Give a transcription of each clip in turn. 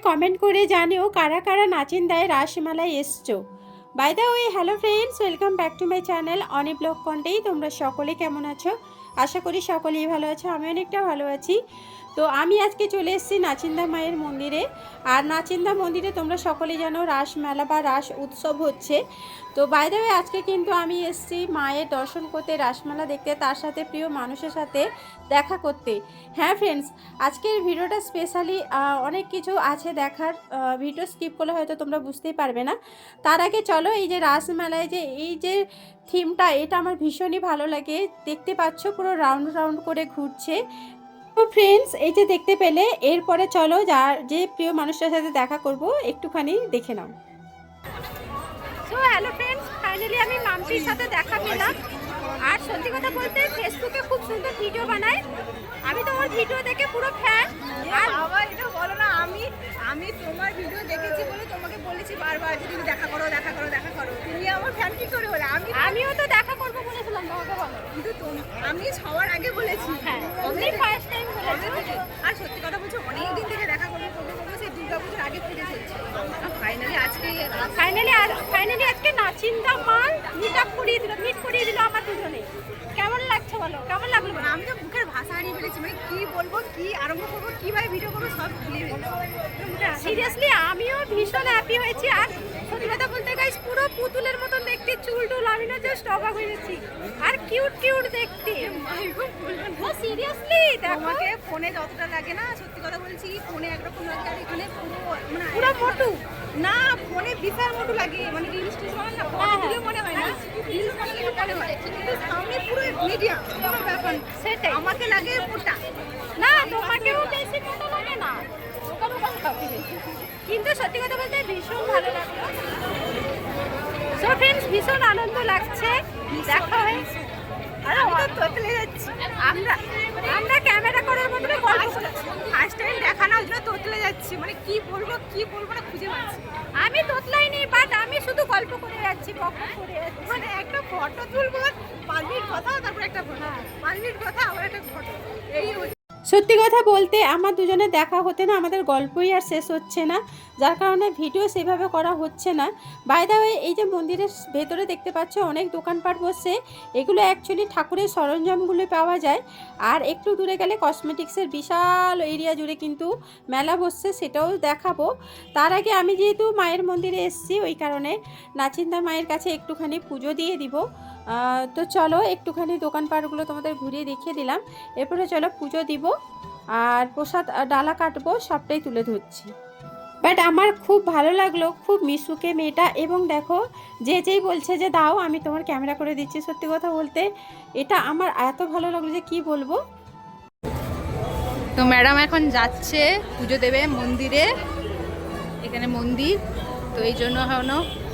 Comment করে জানিও কারা কারা নাচিন্দায় রাসমেলায় এসছো। By the way, hello friends, welcome back to my channel Oni blog Contai. তোমরা সকলে কেমন আছো? আশা করি সকলেই ভালো আছো, আমি অনেকটা ভালো আছি। তো আমি আজকে চলে এসেছি নাচিন্দা মায়ের মন্দিরে। আর নাচিন্দা মন্দিরে তোমরা সকলেই জানো রাসমেলা বা রাস উৎসব হচ্ছে। তো বাই দ্য ওয়ে, আজকে কিন্তু আমি এসেছি মায়ের দর্শন করতে, রাসমেলা দেখতে, তার সাথে প্রিয় মানুষের সাথে দেখা করতে। হ্যাঁ ফ্রেন্ডস, আজকের ভিডিওটা স্পেশালি অনেক কিছু আছে দেখার। ভিডিও স্কিপ করলে হয়তো তোমরা বুঝতেই পারবে না। তার আগে চলো, এই যে রাসমেলায় যে এই যে থিমটা, এটা আমার ভীষণই ভালো লাগে। দেখতে পাচ্ছ পুরো রাউন্ড রাউন্ড করে ঘুরছে। তো ফ্রেন্ডস, এই যে দেখতে পেলে, এরপরে চলো যে প্রিয় মানুষটার সাথে দেখা করব একটুখানি দেখে নাও। সো হ্যালো ফ্রেন্ডস, ফাইনালি আমি মাম্পির সাথে দেখা পেলাম। আর সত্যি কথা বলতে, ফেসবুকে খুব সুন্দর ভিডিও বানায়। আমি তো ওর ভিডিও দেখে পুরো ফ্যান। আর বাবা এটা বলো না, আমি তোমার ভিডিও দেখেছি বলে তোমাকে বলেছি বারবার যে তুমি দেখা করো দেখা করো দেখা করো। তুমি আমার ফ্যান কি করে হলে? আমিও তো দেখা করবো বলেছিলাম তোমাকে, বলো। কিন্তু আমি সবার আগে বলেছি। হ্যাঁ, তুমি ফার্স্ট টাইম বলেছো। আর সত্যি কথা বলছি, অনেক দিন থেকে দেখা করবো করবো করবো, সেই দুর্গাপুজোর আগে থেকে চলছে। ফাইনালি আজকে নাচিন্দা মার মিট করিয়ে দিল আমার দুজনে। কেমন লাগছে বলো, কেমন লাগলো? মানে আমি তো মুখের ভাষা হারিয়ে ফেলেছি, মানে কি বলবো, কি আরম্ভ করবো, কিভাবে ভিডিও করবো সব ভুলিয়ে ফেলেছি। সিরিয়াসলি আমিও ভীষণ হ্যাপি হয়েছি। আর সত্যি কথা বলতে গাইস, পুরো পুতুলের মতন দেখতে, চুল টুল, আমি না জাস্ট অবাক হয়ে যাচ্ছি। আর কিউট কিউট দেখতে। সিরিয়াসলি আমাকে ফোনে যতটা লাগে না, সত্যি কথা বলছি, ফোনে একরকম লাগে আর এখানে পুরো মোটু না, ফোনে বিশাল মোটু লাগে। মানে রিলস টিলস বানান না, ফটো দিলে মনে হয় না, রিলস বানালে মনে হয়, কিন্তু সামনে পুরো মিডিয়াম, কোনো ব্যাপার না। সেটাই আমাকে লাগে মোটা। না, তোমাকেও বেশি মোটা লাগে না, কিন্তু সত্যি কথা বলতে ভীষণ ভালো লাগলো। সো ফ্রেন্ডস, ভীষণ আনন্দ লাগছে দেখা হয়ে। আর আমি তো তোতলে যাচ্ছি। আমরা ক্যামেরা করার বদলে ফার্স্ট টাইম দেখা না, ওই জন্য তোতলে যাচ্ছি। মানে কি বলবো না খুঁজে পাচ্ছি। আমি তোতলাইনি, বাট আমি শুধু গল্প করে যাচ্ছি, বকবক করে যাচ্ছি। মানে একটা ফটো তুলবো, 5 মিনিট কথা, তারপর একটা ফটো, 5 মিনিট কথা, আবার একটা ফটো, এই সত্যি কথা বলতে আমার দুজনে দেখা হতে না আমাদের গল্পই আর শেষ হচ্ছে না, যার কারণে ভিডিও সেভাবে করা হচ্ছে না। বাই দ্য ওয়ে, এই যে মন্দিরের ভেতরে দেখতে পাচ্ছ অনেক দোকানপাট বসছে। এগুলো অ্যাকচুয়ালি ঠাকুরের সরঞ্জামগুলো পাওয়া যায়। আর একটু দূরে গেলে কসমেটিক্সের বিশাল এরিয়া জুড়ে কিন্তু মেলা বসছে, সেটাও দেখাবো। তার আগে আমি যেহেতু মায়ের মন্দিরে এসেছি, ওই কারণে নাচিন্দা মায়ের কাছে একটুখানি পুজো দিয়ে দিব। তো চলো, একটুখানি দোকানপাটগুলো তোমাদের ঘুরিয়ে দেখিয়ে দিলাম। এরপরে চলো পুজো দিব আর প্রসাদ ডালা কাটবো, সবটাই তুলে ধরছি। বাট আমার খুব ভালো লাগলো, খুব মিশুকে মেয়েটা। এবং দেখো, যেই বলছে যে দাও আমি তোমার ক্যামেরা করে দিচ্ছি, সত্যি কথা বলতে এটা আমার এত ভালো লাগলো যে কি বলবো। তো ম্যাডাম এখন যাচ্ছে পুজো দেবে মন্দিরে, এখানে মন্দির তো এই জন্য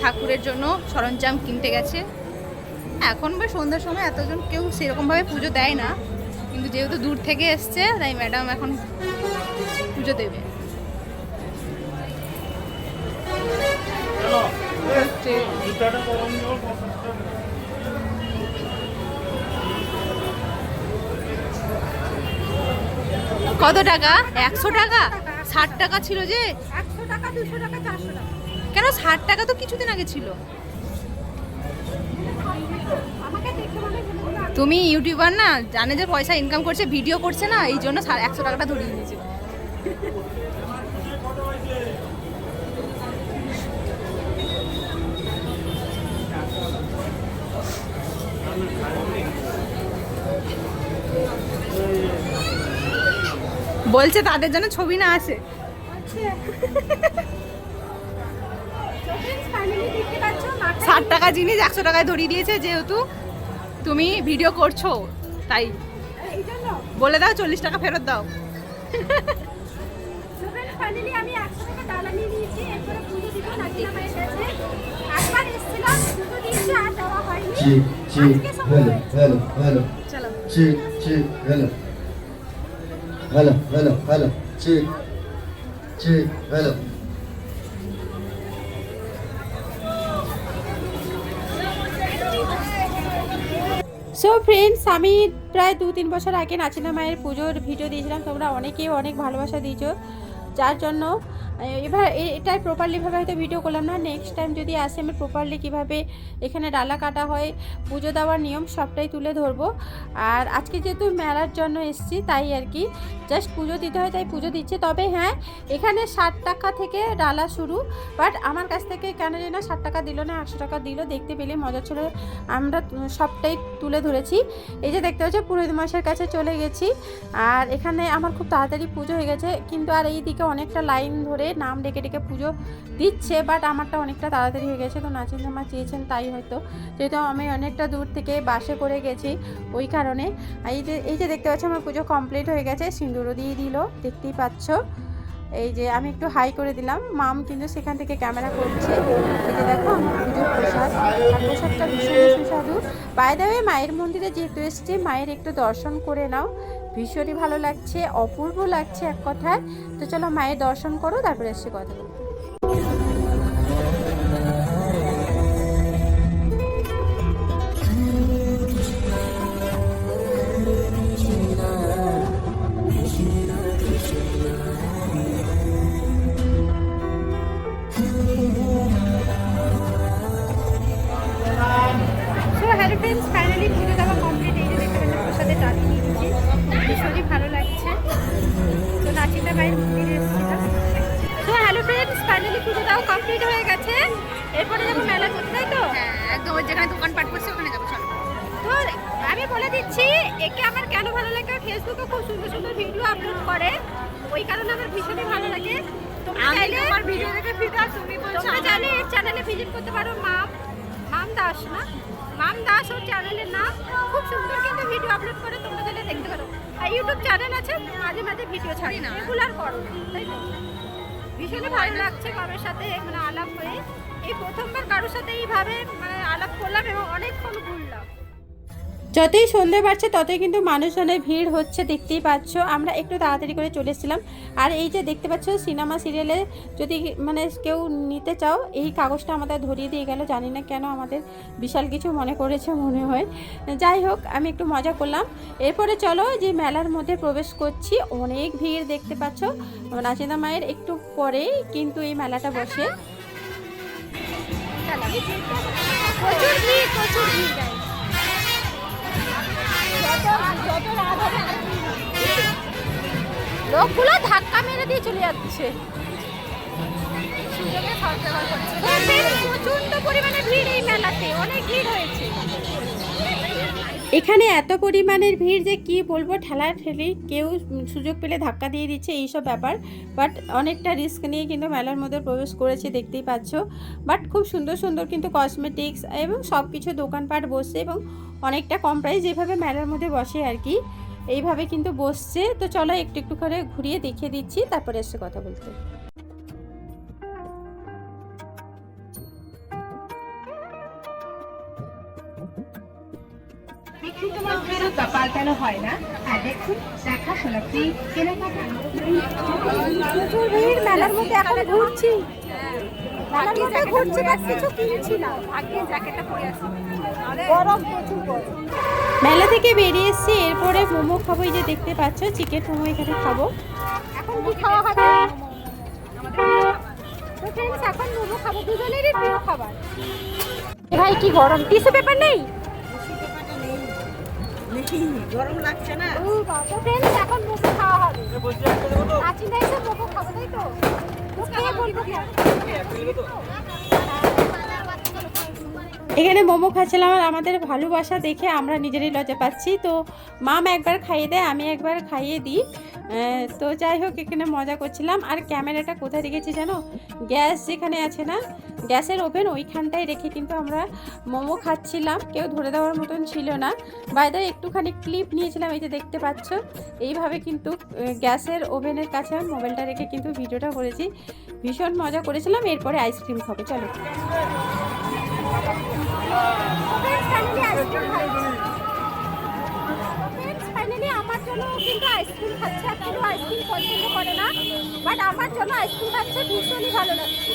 ঠাকুরের জন্য সরঞ্জাম কিনতে গেছে। এখন বা সন্ধ্যার সময় এতজন কেউ সেরকমভাবে পুজো দেয় না, কিন্তু যেহেতু দূর থেকে এসছে তাই ম্যাডাম এখন পুজো দেবে। কত টাকা? 100 টাকা? 60 টাকা ছিল যে। 100 টাকা, 200 টাকা, 400 টাকা। কেন 60 টাকা তো কিছুদিন আগে ছিল। তুমি ইউটিউবার না, জানে যে পয়সা ইনকাম করছে, ভিডিও করছে না, এই জন্য 100 টাকাটা ধরিয়ে নিয়েছে। বলছে তাদের জন্য ছবি না আসে। 60 টাকা জিনিস 100 টাকায় ধরিয়ে দিয়েছে, যেহেতু তুমি ভিডিও করছো তাই বলে দাও 40 টাকা ফেরত দাও। আমি 100 টাকা ডালা নিয়ে নিয়েছি, এরপরে পুজো দিব নাচিন্দা মায়ের কাছে। একবার এসেছিলাম, পুজো দিয়েছি, আর দেওয়া হয়নি। আজকে সময় হয়েছে। চলো hello, hello. সো ফ্রেন্ডস, আমি প্রায় 2-3 বছর আগে নাচিন্দা মায়ের পুজোর ভিডিও দিয়েছিলাম। তোমরা অনেকেই অনেক ভালোবাসা দিয়েছো, যার জন্য এবার এটাই প্রপারলিভাবে হয়তো ভিডিও করলাম না। নেক্সট টাইম যদি আসে আমি প্রপারলি কীভাবে এখানে ডালা কাটা হয়, পুজো দেওয়ার নিয়ম সবটাই তুলে ধরবো। আর আজকে যেহেতু মেলার জন্য এসেছি তাই আর কি জাস্ট পুজো দিতে হয়, তাই পুজো দিচ্ছে। তবে হ্যাঁ, এখানে 60 টাকা থেকে ডালা শুরু, বাট আমার কাছ থেকে কেন জানি না 60 টাকা দিল না, 100 টাকা দিল। দেখতে পেলে মজা ছিল, আমরা সবটাই তুলে ধরেছি। এই যে দেখতে পাচ্ছি পুরোহিত মশাইয়ের কাছে চলে গেছি। আর এখানে আমার খুব তাড়াতাড়ি পুজো হয়ে গেছে, কিন্তু আর এই দিকে অনেকটা লাইন ধরে নাম ডেকে ডেকে পুজো দিচ্ছে, বাট আমারটা অনেকটা তাড়াতাড়ি হয়ে গেছে। তো নাচিন জামা চেয়েছেন তাই হয়তো, যেহেতু আমি অনেকটা দূর থেকে বাসে করে গেছি ওই কারণে। এই যে দেখতে পাচ্ছ আমার পুজো কমপ্লিট হয়ে গেছে, সিঁদুরও দিয়ে দিল, দেখতেই পাচ্ছ। এই যে আমি একটু হাই করে দিলাম, মাম কিন্তু সেখান থেকে ক্যামেরা করছে। এই যে দেখো আমার পুজোর প্রসাদ, আর প্রসাদটা ভীষণই সুস্বাদু। বাই দ্য ওয়ে, মায়ের মন্দিরে যেহেতু এসেছি, মায়ের একটু দর্শন করে নাও, ভীষণই ভালো লাগছে, অপূর্ব লাগছে এক কথায়। তো চলো মায়ের দর্শন করো, তারপরে এসে কথা বলবো। হ্যালো ফ্রেন্ডস, ফাইনালি পুজো দেওয়া কমপ্লিট। এই যে দেখতে পাচ্ছি প্রসাদে ডালি নিয়ে নিচ্ছি, ভীষণই ভালো লাগছে। তো নাচিতা মায়ের মন্দিরে এসেছিলাম। তো হ্যালো ফ্রেন্ডস, ফাইনালি পুজো দেওয়া কমপ্লিট হয়ে গেছে। এরপরে যাবো মেলা করতে, তাই তো? হ্যাঁ একদম, ওই যেখানে দোকান পাট করছে ওখানে যাবো, চলো। তো আমি বলে দিচ্ছি একে আমার কেন ভালো লাগে, ফেসবুকে খুব সুন্দর সুন্দর ভিডিও আপলোড করে, ওই কারণে আমার ভীষণই ভালো লাগে। তোমরা চাইলে আমার ভিডিও দেখে ফিদা, তোমরা চাইলে এর চ্যানেলে ভিজিট করতে পারো। মাম দাস না, মাম দাস ওর চ্যানেলের নাম। খুব সুন্দর কিন্তু ভিডিও আপলোড করে, তোমরা চাইলে দেখতে পারো। আর ইউটিউব চ্যানেল আছে, মাঝে মাঝে ভিডিও ছাড়ি না, রেগুলার করো, তাই তো? ভীষণই ভালো লাগছে কারোর সাথে মানে আলাপ হয়ে। এই প্রথমবার কারোর সাথে এইভাবে মানে আলাপ করলাম এবং অনেকক্ষণ ঘুরলাম। যতই সন্ধে বাড়ছে ততই কিন্তু মানুষজনের ভিড় হচ্ছে, দেখতেই পাচ্ছ। আমরা একটু তাড়াতাড়ি করে চলে এসেছিলাম। আর এই যে দেখতে পাচ্ছ সিনেমা সিরিয়ালে যদি মানে কেউ নিতে চাও, এই কাগজটা আমাদের ধরিয়ে দিয়ে গেল, জানি না কেন, আমাদের বিশাল কিছু মনে করেছে মনে হয়। যাই হোক, আমি একটু মজা করলাম। এরপরে চলো যে মেলার মধ্যে প্রবেশ করছি। অনেক ভিড় দেখতে পাচ্ছ, নাচিন্দা মায়ের একটু পরেই কিন্তু এই মেলাটা বসে। প্রচুর ভিড়, প্রচুর ভিড়। লোকগুলো ধাক্কা মেরে দিয়ে চলে যাচ্ছে, প্রচন্ড পরিমাণে ভিড় এই মেলাতে, অনেক ভিড় হয়েছে এখানে। এত পরিমাণের ভিড় যে কি বলবো, ঠেলা ঠেলি, কেউ সুযোগ পেলে ধাক্কা দিয়ে দিচ্ছে, এইসব ব্যাপার। বাট অনেকটা রিস্ক নিয়ে কিন্তু মেলার মধ্যে প্রবেশ করেছে, দেখতেই পাচ্ছ। বাট খুব সুন্দর সুন্দর কিন্তু কসমেটিক্স এবং সব কিছু দোকানপাট বসছে, এবং অনেকটা কম প্রাইস, যেভাবে মেলার মধ্যে বসে আর কি, এইভাবে কিন্তু বসছে। তো চলো একটু একটু করে ঘুরিয়ে দেখিয়ে দিচ্ছি, তারপরে এসে কথা বলতে। পাল্টানো হয় না। আর দেখুন দেখাশোনা ফ্রি, কেনাকাটা প্রচুর ভিড় মেলার মধ্যে, এখন ঘুরছি, মেলার মধ্যে ঘুরছি, বাট কিছু কিনছি না। আগে জ্যাকেটটা পরে আসি, গরম প্রচুর গরম। মেলা থেকে বেরিয়ে এসেছি, এরপরে মোমো খাবো। এই যে দেখতে পাচ্ছ চিকেন মোমো এখানে খাবো। এখন কি খাওয়া হবে? তো ফ্রেন্ডস, এখন মোমো খাবো, দুজনেরই প্রিয় খাবার। ভাই কি গরম, টিস্যু পেপার নেই? গরম লাগছে না। ও বাবা, ফ্রেন্ডস এখন মোমো খাওয়া হবে। নাচিন্দা এসে মোমো খাবো, তাই তো? তো কে বলবো কি? এখানে মোমো খাচ্ছিলাম, আর আমাদের ভালোবাসা দেখে আমরা নিজেরই লজ্জা পাচ্ছি। তো মাম একবার খাইয়ে দেয়, আমি একবার খাইয়ে দিই। তো যাই হোক, এখানে মজা করছিলাম। আর ক্যামেরাটা কোথায় রেখেছি জানো? গ্যাস যেখানে আছে না, গ্যাসের ওভেন, ওইখানটায় রেখে কিন্তু আমরা মোমো খাচ্ছিলাম। কেউ ধরে দেওয়ার মতন ছিল না। বাইরে একটুখানি ক্লিপ নিয়েছিলাম, এই যে দেখতে পাচ্ছ। এইভাবে কিন্তু গ্যাসের ওভেনের কাছে মোবাইলটা রেখে কিন্তু ভিডিওটা করেছি। ভীষণ মজা করেছিলাম। এরপরে আইসক্রিম খাবো, চলো। ফাইনালি আমার জন্য কিন্তু আইসক্রিম খাচ্ছে, এখনো আইসক্রিম পছন্দ করে না, বাট আমার জন্য আইসক্রিম খাচ্ছে, ভীষণই ভালো লাগছে।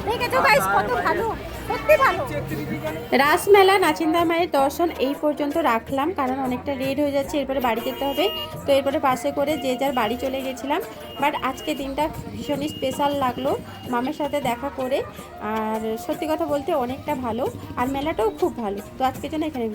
দেখেছো গাইস কত ভালো। তো সত্যি ভালো। রাসমেলা নাচিন্দা মায়ের দর্শন এই পর্যন্ত রাখলাম, কারণ অনেকটা লেট হয়ে যাচ্ছে, এরপরে বাড়ি যেতে হবে। তো এরপরে বাসে করে যে যার বাড়ি চলে গেছিলাম। বাট আজকে দিনটা ভীষণই স্পেশাল লাগলো মামের সাথে দেখা করে। আর সত্যি কথা বলতে অনেকটা ভালো, আর মেলাটাও খুব ভালো। তো আজকের জন্য এখানে